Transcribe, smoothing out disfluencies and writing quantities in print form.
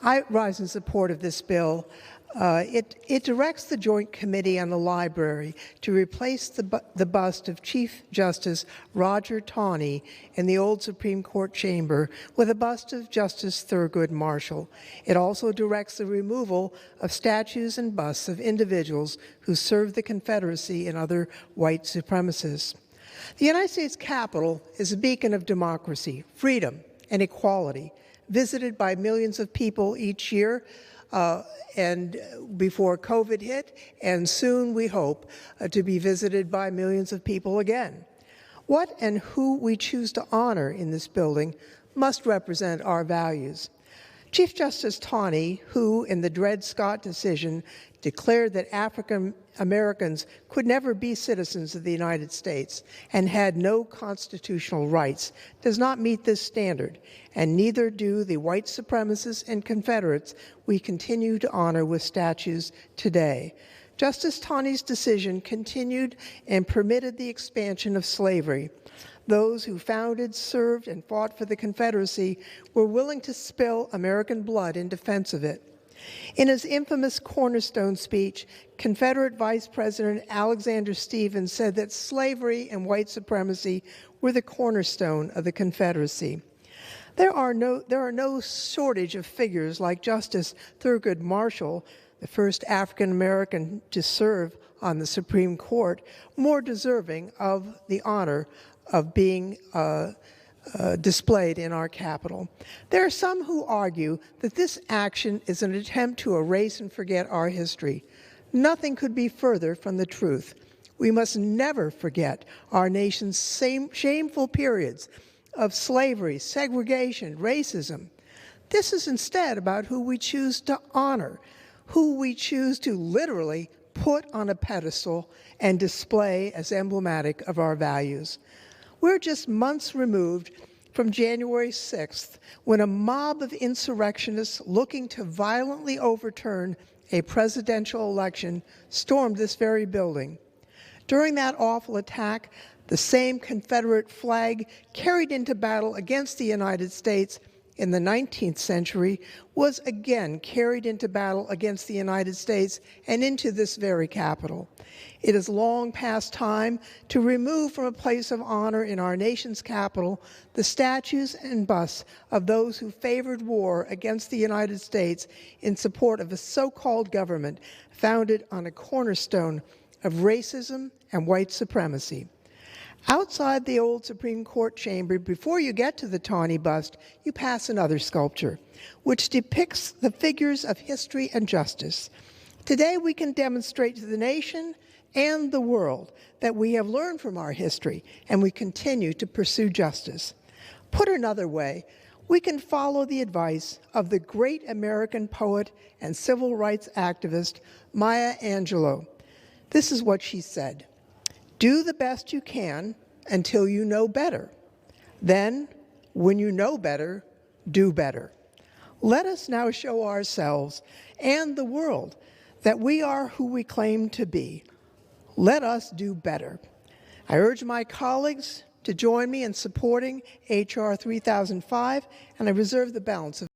I rise in support of this bill. It directs the Joint Committee on the Library to replace the bust of Chief Justice Roger Taney in the old Supreme Court chamber with a bust of Justice Thurgood Marshall. It also directs the removal of statues and busts of individuals who served the Confederacy and other white supremacists. The United States Capitol is a beacon of democracy, freedom, and equality, visited by millions of people each year, and before COVID hit, and soon, we hope, to be visited by millions of people again. What and who we choose to honor in this building must represent our values. Chief Justice Taney, who, in the Dred Scott decision, declared that African Americans could never be citizens of the United States and had no constitutional rights, does not meet this standard, and neither do the white supremacists and Confederates we continue to honor with statues today. Justice Taney's decision continued and permitted the expansion of slavery. Those who founded, served, and fought for the Confederacy were willing to spill American blood in defense of it. In his infamous Cornerstone speech, Confederate Vice President Alexander Stephens said that slavery and white supremacy were the cornerstone of the Confederacy. There are no shortage of figures like Justice Thurgood Marshall, the first African American to serve on the Supreme Court, more deserving of the honor of being displayed in our Capitol. There are some who argue that this action is an attempt to erase and forget our history. Nothing could be further from the truth. We must never forget our nation's shameful periods of slavery, segregation, racism. This is instead about who we choose to honor, who we choose to literally put on a pedestal and display as emblematic of our values. We're just months removed from January 6th, when a mob of insurrectionists looking to violently overturn a presidential election stormed this very building. During that awful attack, the same Confederate flag carried into battle against the United States in the 19th century was again carried into battle against the United States and into this very Capitol. It is long past time to remove from a place of honor in our nation's capital the statues and busts of those who favored war against the United States in support of a so-called government founded on a cornerstone of racism and white supremacy. Outside the old Supreme Court chamber, before you get to the Taney bust, you pass another sculpture, which depicts the figures of history and justice. Today, we can demonstrate to the nation and the world that we have learned from our history and we continue to pursue justice. Put another way, we can follow the advice of the great American poet and civil rights activist Maya Angelou. This is what she said: "Do the best you can until you know better. Then, when you know better, do better." Let us now show ourselves and the world that we are who we claim to be. Let us do better. I urge my colleagues to join me in supporting H.R. 3005, and I reserve the balance of